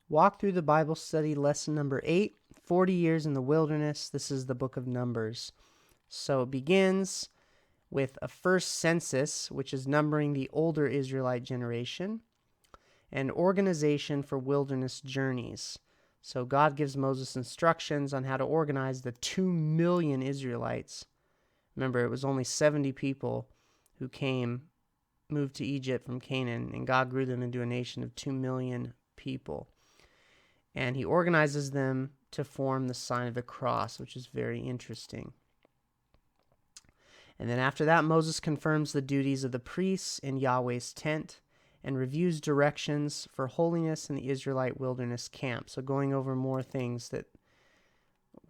Walk through the Bible study lesson number 8, 40 years in the wilderness. This is the book of Numbers. So it begins with a first census, which is numbering the older Israelite generation, and organization for wilderness journeys. So God gives Moses instructions on how to organize the 2 million Israelites. Remember, it was only 70 people who moved to Egypt from Canaan, and God grew them into a nation of 2 million people. And he organizes them to form the sign of the cross, which is very interesting. And then after that, Moses confirms the duties of the priests in Yahweh's tent and reviews directions for holiness in the Israelite wilderness camp. So going over more things that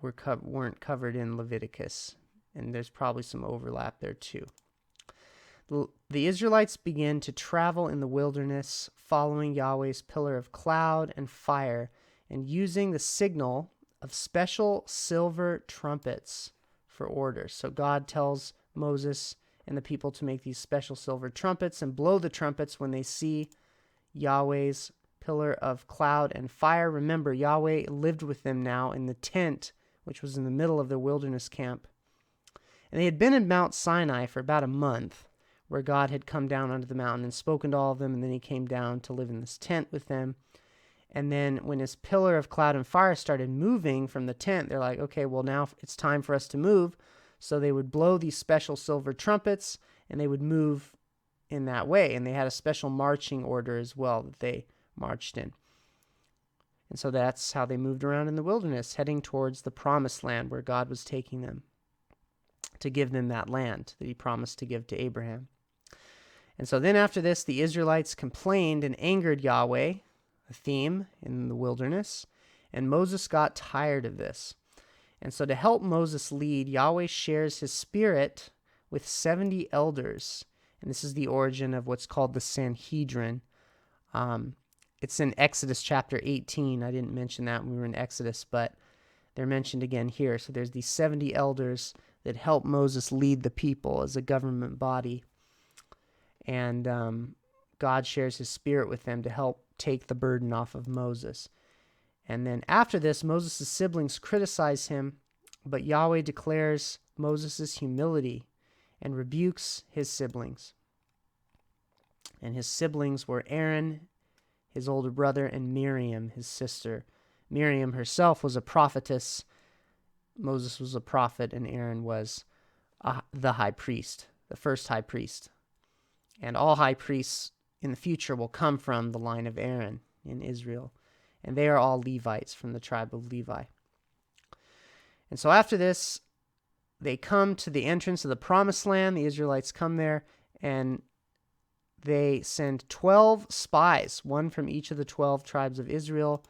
weren't covered in Leviticus. And there's probably some overlap there too. The Israelites begin to travel in the wilderness following Yahweh's pillar of cloud and fire and using the signal of special silver trumpets for orders. So God tells Moses and the people to make these special silver trumpets and blow the trumpets when they see Yahweh's pillar of cloud and fire. Remember, Yahweh lived with them now in the tent, which was in the middle of their wilderness camp. And they had been in Mount Sinai for about a month, where God had come down onto the mountain and spoken to all of them, and then he came down to live in this tent with them. And then when his pillar of cloud and fire started moving from the tent, they're like, okay, well, now it's time for us to move. So they would blow these special silver trumpets, and they would move in that way. And they had a special marching order as well that they marched in. And so that's how they moved around in the wilderness, heading towards the promised land where God was taking them to give them that land that he promised to give to Abraham. And so then after this, the Israelites complained and angered Yahweh, a theme in the wilderness, and Moses got tired of this. And so to help Moses lead, Yahweh shares his spirit with 70 elders. And this is the origin of what's called the Sanhedrin. It's in Exodus chapter 18. I didn't mention that when we were in Exodus, but they're mentioned again here. So there's these 70 elders that help Moses lead the people as a government body. And God shares his spirit with them to help take the burden off of Moses. And then after this, Moses' siblings criticize him, but Yahweh declares Moses' humility and rebukes his siblings. And his siblings were Aaron, his older brother, and Miriam, his sister. Miriam herself was a prophetess. Moses was a prophet, and Aaron was the high priest, the first high priest. And all high priests in the future will come from the line of Aaron in Israel. And they are all Levites from the tribe of Levi. And so after this, they come to the entrance of the promised land. The Israelites come there, and they send 12 spies, one from each of the 12 tribes of Israel,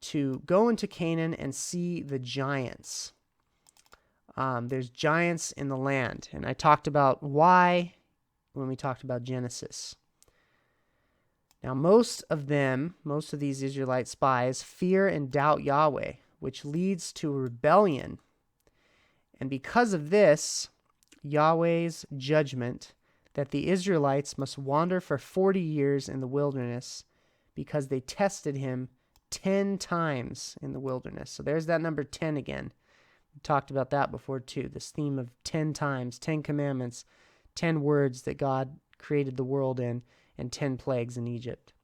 to go into Canaan and see the giants. There's giants in the land. And I talked about why when we talked about Genesis. Now, most of these Israelite spies fear and doubt Yahweh, which leads to a rebellion. And because of this, Yahweh's judgment that the Israelites must wander for 40 years in the wilderness because they tested him 10 times in the wilderness. So there's that number 10 again. We talked about that before too, this theme of 10 times, 10 commandments, 10 words that God created the world in, and 10 plagues in Egypt.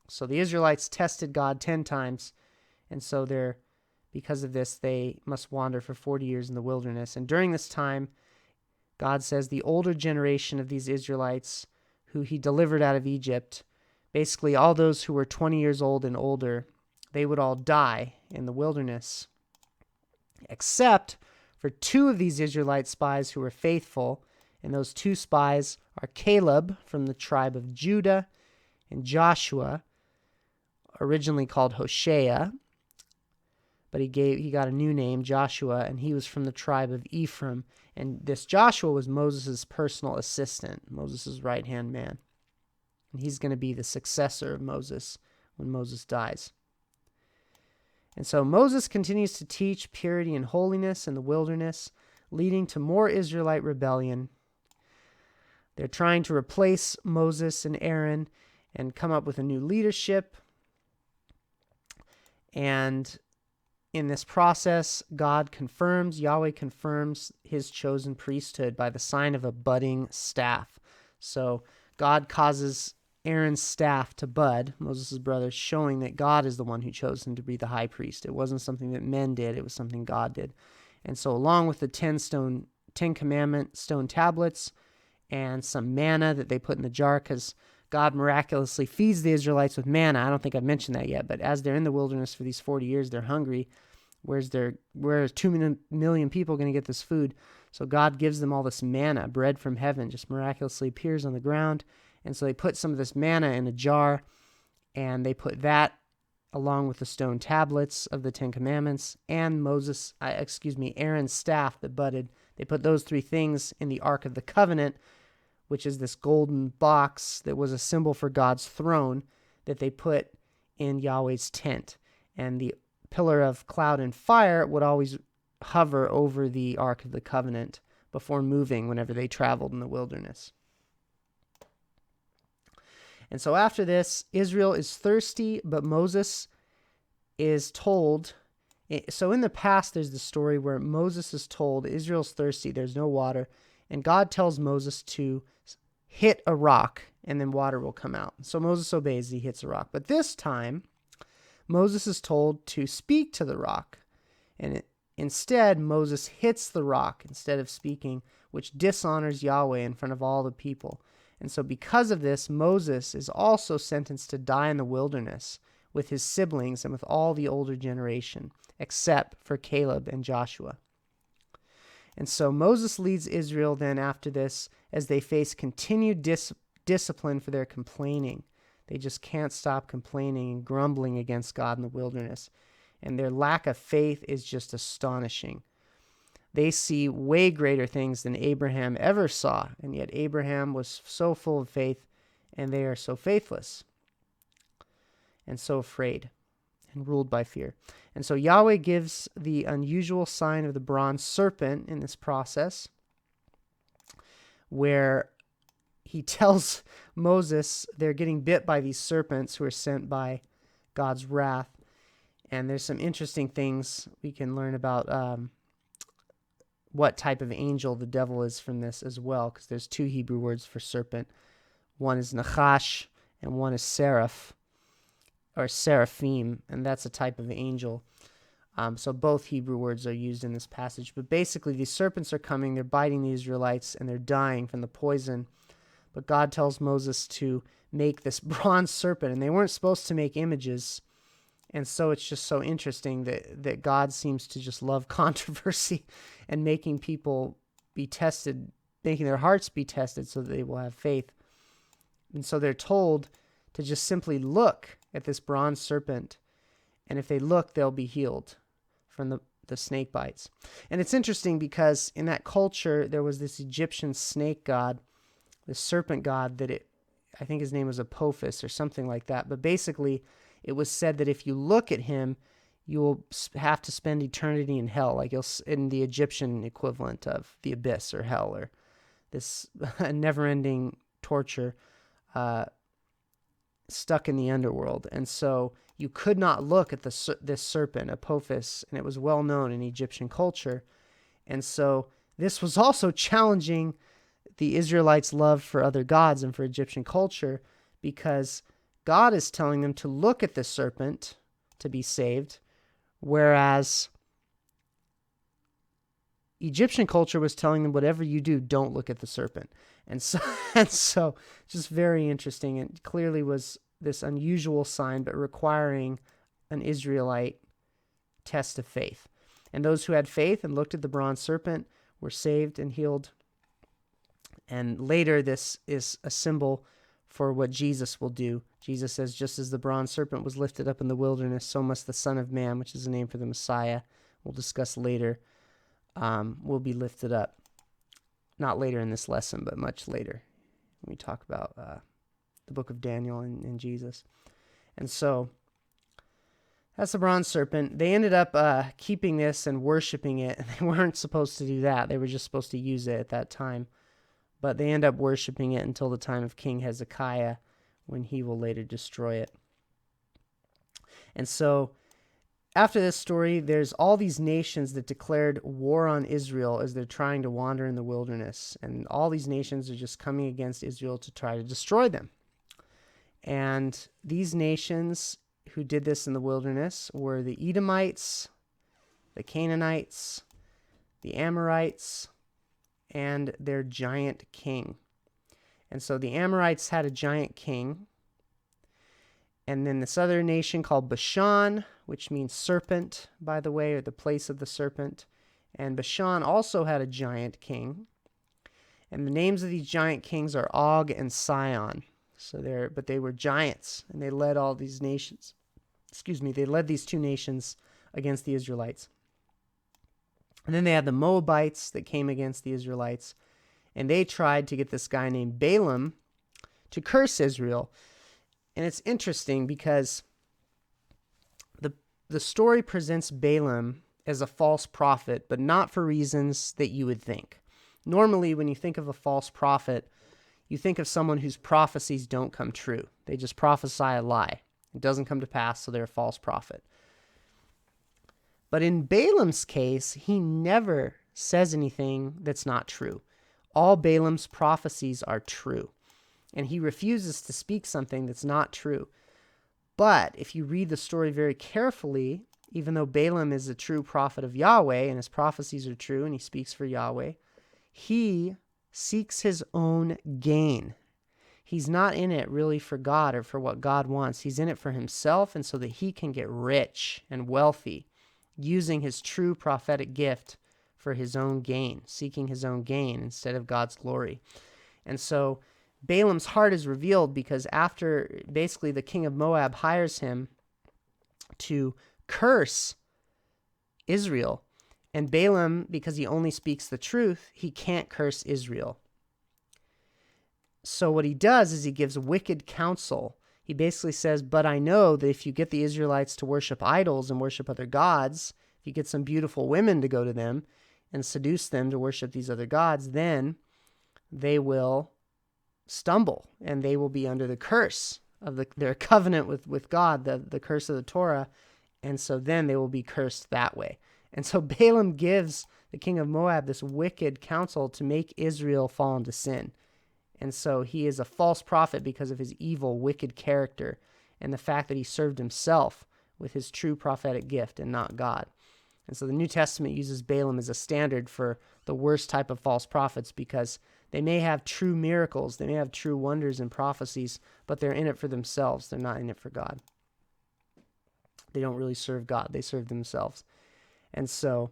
So the Israelites tested God 10 times, and so because of this, they must wander for 40 years in the wilderness. And during this time, God says the older generation of these Israelites who he delivered out of Egypt, basically all those who were 20 years old and older, they would all die in the wilderness, except for 2 of these Israelite spies who were faithful. And those 2 spies are Caleb from the tribe of Judah and Joshua, originally called Hoshea, but he got a new name, Joshua, and he was from the tribe of Ephraim. And this Joshua was Moses' personal assistant, Moses' right-hand man. And he's going to be the successor of Moses when Moses dies. And so Moses continues to teach purity and holiness in the wilderness, leading to more Israelite rebellion. They're trying to replace Moses and Aaron and come up with a new leadership. And in this process, Yahweh confirms his chosen priesthood by the sign of a budding staff. So God causes Aaron's staff to bud, Moses' brother, showing that God is the one who chose him to be the high priest. It wasn't something that men did, it was something God did. And so along with the 10 Commandment stone tablets and some manna that they put in the jar, because God miraculously feeds the Israelites with manna. I don't think I've mentioned that yet, but as they're in the wilderness for these 40 years, they're hungry. Where are 2 million people going to get this food? So God gives them all this manna, bread from heaven, just miraculously appears on the ground. And so they put some of this manna in a jar, and they put that along with the stone tablets of the 10 Commandments and Aaron's staff that budded. They put those 3 things in the Ark of the Covenant, which is this golden box that was a symbol for God's throne that they put in Yahweh's tent. And the pillar of cloud and fire would always hover over the Ark of the Covenant before moving whenever they traveled in the wilderness. And so after this, Israel is thirsty, but Moses is told. So in the past, there's the story where Moses is told Israel's thirsty, there's no water, and God tells Moses to hit a rock and then water will come out. So Moses obeys, he hits a rock. But this time, Moses is told to speak to the rock. And instead, Moses hits the rock instead of speaking, which dishonors Yahweh in front of all the people. And so because of this, Moses is also sentenced to die in the wilderness with his siblings and with all the older generation, except for Caleb and Joshua. And so Moses leads Israel then after this as they face continued discipline for their complaining. They just can't stop complaining and grumbling against God in the wilderness. And their lack of faith is just astonishing. They see way greater things than Abraham ever saw, and yet Abraham was so full of faith, and they are so faithless and so afraid and ruled by fear. And so Yahweh gives the unusual sign of the bronze serpent in this process, where he tells Moses they're getting bit by these serpents who are sent by God's wrath. And there's some interesting things we can learn about what type of angel the devil is from this as well, because there's 2 Hebrew words for serpent. One is nachash and one is seraph, or seraphim, and that's a type of angel. So both Hebrew words are used in this passage. But basically, these serpents are coming, they're biting the Israelites, and they're dying from the poison. But God tells Moses to make this bronze serpent, and they weren't supposed to make images. And so it's just so interesting that God seems to just love controversy and making people be tested, making their hearts be tested so that they will have faith. And so they're told to just simply look at this bronze serpent, and if they look, they'll be healed from the snake bites. And it's interesting because in that culture, there was this Egyptian snake god, this serpent god I think his name was Apophis or something like that. But basically, it was said that if you look at him, you will have to spend eternity in hell, like in the Egyptian equivalent of the abyss or hell, or this never-ending torture stuck in the underworld. And so you could not look at this serpent, Apophis, and it was well known in Egyptian culture. And so this was also challenging the Israelites' love for other gods and for Egyptian culture, because God is telling them to look at this serpent to be saved, whereas Egyptian culture was telling them, whatever you do, don't look at the serpent. And so just very interesting. It clearly was this unusual sign, but requiring an Israelite test of faith. And those who had faith and looked at the bronze serpent were saved and healed. And later, this is a symbol for what Jesus will do. Jesus says, just as the bronze serpent was lifted up in the wilderness, so must the Son of Man, which is the name for the Messiah, we'll discuss later, will be lifted up. Not later in this lesson, but much later when we talk about the book of Daniel and Jesus. And so that's the bronze serpent. They ended up keeping this and worshiping it. They weren't supposed to do that. They were just supposed to use it at that time. But they end up worshiping it until the time of King Hezekiah, when he will later destroy it. And so after this story, there's all these nations that declared war on Israel as they're trying to wander in the wilderness. And all these nations are just coming against Israel to try to destroy them. And these nations who did this in the wilderness were the Edomites, the Canaanites, the Amorites, and their giant king. And so the Amorites had a giant king. And then this other nation called Bashan, which means serpent, by the way, or the place of the serpent. And Bashan also had a giant king. And the names of these giant kings are Og and Sihon. But they were giants, and they led all these nations. They led these two nations against the Israelites. And then they had the Moabites that came against the Israelites, and they tried to get this guy named Balaam to curse Israel. And it's interesting because the story presents Balaam as a false prophet, but not for reasons that you would think. Normally, when you think of a false prophet, you think of someone whose prophecies don't come true. They just prophesy a lie. It doesn't come to pass, so they're a false prophet. But in Balaam's case, he never says anything that's not true. All Balaam's prophecies are true, and he refuses to speak something that's not true. But if you read the story very carefully, even though Balaam is a true prophet of Yahweh, and his prophecies are true, and he speaks for Yahweh, he seeks his own gain. He's not in it really for God or for what God wants. He's in it for himself, and so that he can get rich and wealthy, using his true prophetic gift for his own gain, seeking his own gain instead of God's glory. And so Balaam's heart is revealed because after basically the king of Moab hires him to curse Israel, and Balaam, because he only speaks the truth, he can't curse Israel. So what he does is he gives wicked counsel. He basically says, but I know that if you get the Israelites to worship idols and worship other gods, if you get some beautiful women to go to them and seduce them to worship these other gods, then they will stumble and they will be under the curse of their covenant with God, the curse of the Torah, and so then they will be cursed that way. And so Balaam gives the king of Moab this wicked counsel to make Israel fall into sin. And so he is a false prophet because of his evil, wicked character and the fact that he served himself with his true prophetic gift and not God. And so the New Testament uses Balaam as a standard for the worst type of false prophets because they may have true miracles, they may have true wonders and prophecies, but they're in it for themselves. They're not in it for God. They don't really serve God. They serve themselves. And so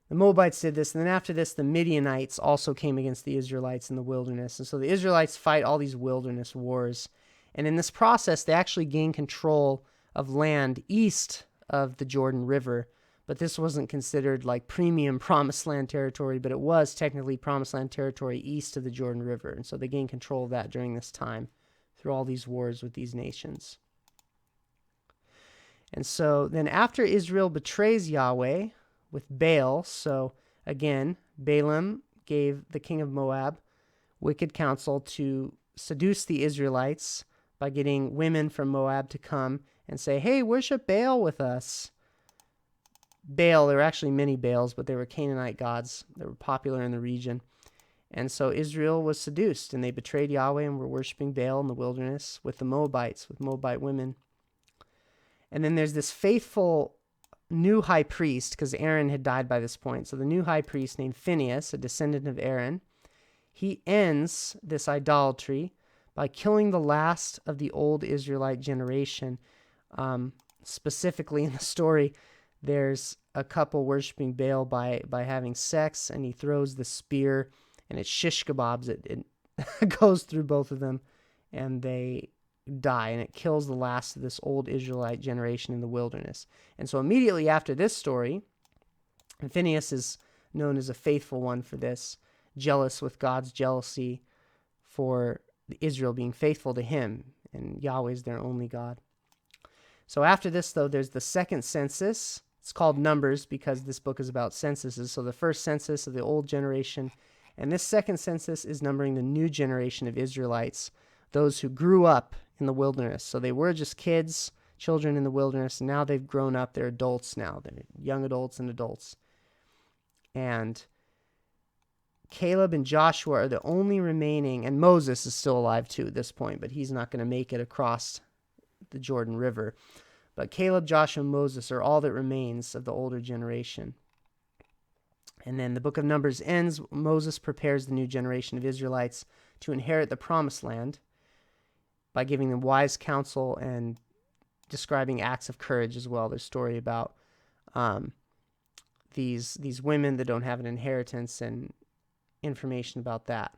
the Moabites did this, and then after this, the Midianites also came against the Israelites in the wilderness. And so the Israelites fight all these wilderness wars. And in this process, they actually gain control of land east of the Jordan River. But this wasn't considered like premium promised land territory, but it was technically promised land territory east of the Jordan River. And so they gained control of that during this time through all these wars with these nations. And so then after Israel betrays Yahweh with Baal, so again, Balaam gave the king of Moab wicked counsel to seduce the Israelites by getting women from Moab to come and say, hey, worship Baal with us. Baal, there were actually many Baals, but they were Canaanite gods that were popular in the region. And so Israel was seduced, and they betrayed Yahweh and were worshiping Baal in the wilderness with the Moabites, with Moabite women. And then there's this faithful new high priest, because Aaron had died by this point. So the new high priest named Phinehas, a descendant of Aaron, he ends this idolatry by killing the last of the old Israelite generation. Specifically in the story, there's a couple worshiping Baal by having sex, and he throws the spear, and it shish kebabs. It goes through both of them, and they die, and it kills the last of this old Israelite generation in the wilderness. And so immediately after this story, and Phinehas is known as a faithful one for this, jealous with God's jealousy for Israel being faithful to him, and Yahweh is their only God. So after this, though, there's the second census. It's called Numbers because this book is about censuses. So the first census of the old generation, and this second census is numbering the new generation of Israelites, those who grew up in the wilderness. So they were just kids, children in the wilderness, and now they've grown up. They're adults now. They're young adults and adults. And Caleb and Joshua are the only remaining, and Moses is still alive too at this point, but he's not going to make it across the Jordan River. But Caleb, Joshua, and Moses are all that remains of the older generation. And then the book of Numbers ends. Moses prepares the new generation of Israelites to inherit the promised land by giving them wise counsel and describing acts of courage as well. There's a story about these women that don't have an inheritance and information about that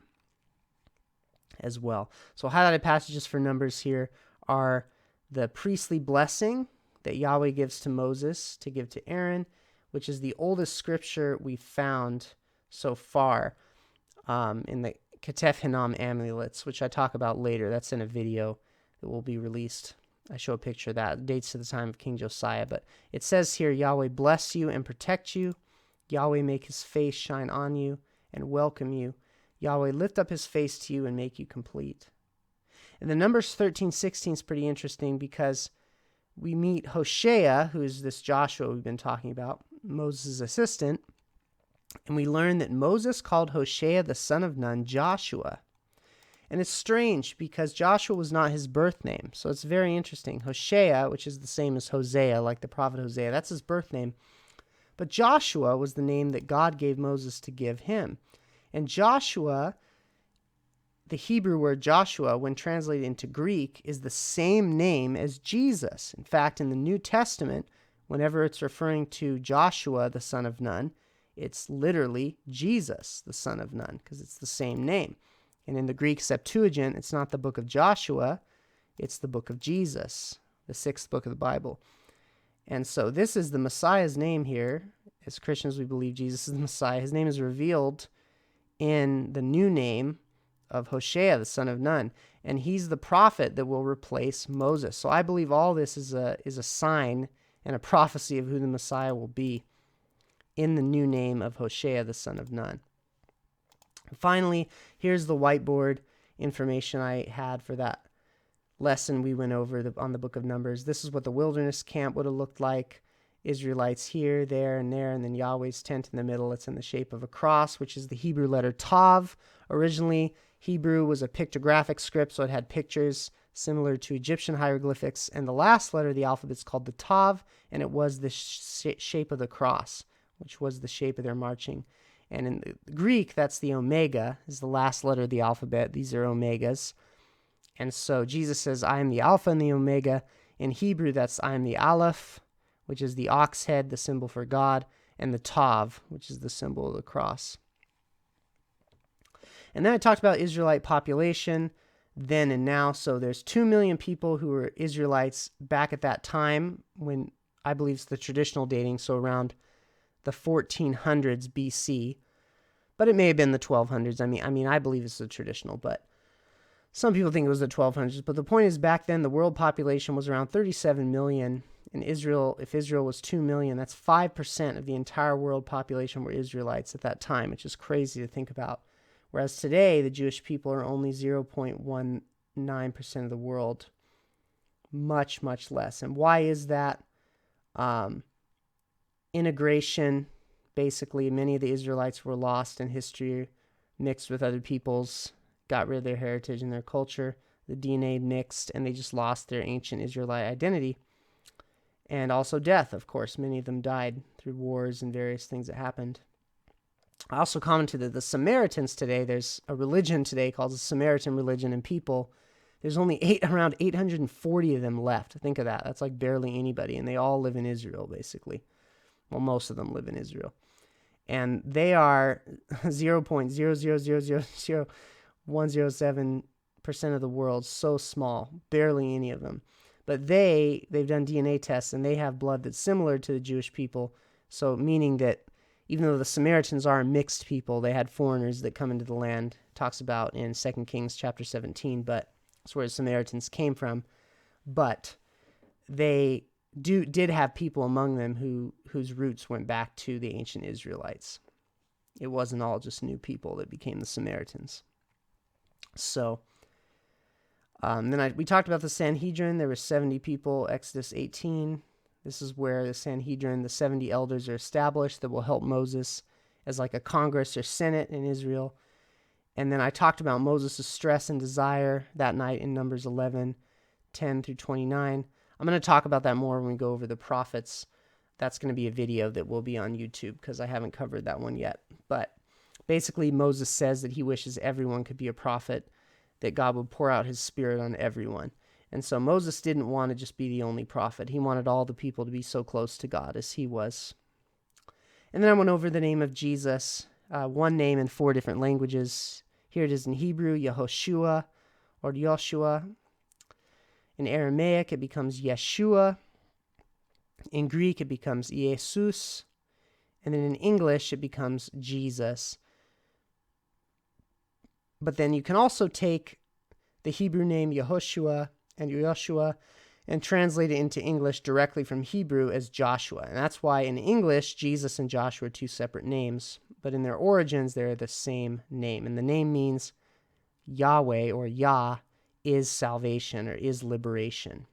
as well. So highlighted passages for Numbers here are the priestly blessing that Yahweh gives to Moses to give to Aaron, which is the oldest scripture we've found so far in the Ketef Hinnom amulets, which I talk about later. That's in a video that will be released. I show a picture of that. It dates to the time of King Josiah. But it says here, Yahweh bless you and protect you. Yahweh make his face shine on you and welcome you. Yahweh lift up his face to you and make you complete. And the Numbers 13:16 is pretty interesting because we meet Hoshea, who is this Joshua we've been talking about, Moses' assistant, and we learn that Moses called Hoshea the son of Nun Joshua. And it's strange because Joshua was not his birth name, so it's very interesting. Hoshea, which is the same as Hosea, like the prophet Hosea, that's his birth name. But Joshua was the name that God gave Moses to give him. And Joshua, the Hebrew word Joshua, when translated into Greek, is the same name as Jesus. In fact, in the New Testament, whenever it's referring to Joshua, the son of Nun, it's literally Jesus, the son of Nun, because it's the same name. And in the Greek Septuagint, it's not the book of Joshua, it's the book of Jesus, the 6th book of the Bible. And so this is the Messiah's name here. As Christians, we believe Jesus is the Messiah. His name is revealed in the new name of Hoshea, the son of Nun. And he's the prophet that will replace Moses. So I believe all this is a sign and a prophecy of who the Messiah will be in the new name of Hoshea, the son of Nun. And finally, here's the whiteboard information I had for that lesson we went over on the book of Numbers. This is what the wilderness camp would have looked like. Israelites here, there, and there, and then Yahweh's tent in the middle. It's in the shape of a cross, which is the Hebrew letter Tav. Originally, Hebrew was a pictographic script, so it had pictures similar to Egyptian hieroglyphics, and the last letter of the alphabet is called the Tav, and it was the shape of the cross, which was the shape of their marching. And in the Greek, that's the Omega, is the last letter of the alphabet. These are Omegas. And so Jesus says, I am the Alpha and the Omega. In Hebrew, that's I am the Aleph, which is the ox head, the symbol for God, and the Tav, which is the symbol of the cross. And then I talked about Israelite population then and now. So there's 2 million people who were Israelites back at that time when I believe it's the traditional dating, so around the 1400s BC. But it may have been the 1200s. I mean, I believe it's the traditional, but some people think it was the 1200s. But the point is, back then, the world population was around 37 million. In Israel, if Israel was 2 million, that's 5% of the entire world population were Israelites at that time, which is crazy to think about. Whereas today, the Jewish people are only 0.19% of the world. Much, much less. And why is that? Integration, basically, many of the Israelites were lost in history, mixed with other peoples, got rid of their heritage and their culture. The DNA mixed, and they just lost their ancient Israelite identity. And also death, of course. Many of them died through wars and various things that happened. I also commented that the Samaritans today, there's a religion today called the Samaritan religion, and people, there's only around 840 of them left. Think of that. That's like barely anybody, and they all live in Israel, basically. Well, most of them live in Israel. And they are 0.0000107% of the world, so small, barely any of them. But they've done DNA tests, and they have blood that's similar to the Jewish people, so meaning that even though the Samaritans are a mixed people, they had foreigners that come into the land. It talks about in 2 Kings chapter 17, but that's where the Samaritans came from. But they did have people among them whose roots went back to the ancient Israelites. It wasn't all just new people that became the Samaritans. So We talked about the Sanhedrin. There were 70 people, Exodus 18. This is where the Sanhedrin, the 70 elders, are established that will help Moses as like a Congress or Senate in Israel. And then I talked about Moses' stress and desire that night in Numbers 11, 10 through 29. I'm going to talk about that more when we go over the prophets. That's going to be a video that will be on YouTube because I haven't covered that one yet. But basically, Moses says that he wishes everyone could be a prophet, that God would pour out his spirit on everyone. And so Moses didn't want to just be the only prophet. He wanted all the people to be so close to God as he was. And then I went over the name of Jesus, one name in 4 different languages. Here it is in Hebrew, Yehoshua, or Yoshua. In Aramaic, it becomes Yeshua. In Greek, it becomes Jesus. And then in English, it becomes Jesus. But then you can also take the Hebrew name Yehoshua and Yoshua and translate it into English directly from Hebrew as Joshua. And that's why in English, Jesus and Joshua are 2 separate names. But in their origins, they're the same name. And the name means Yahweh, or Yah, is salvation or is liberation.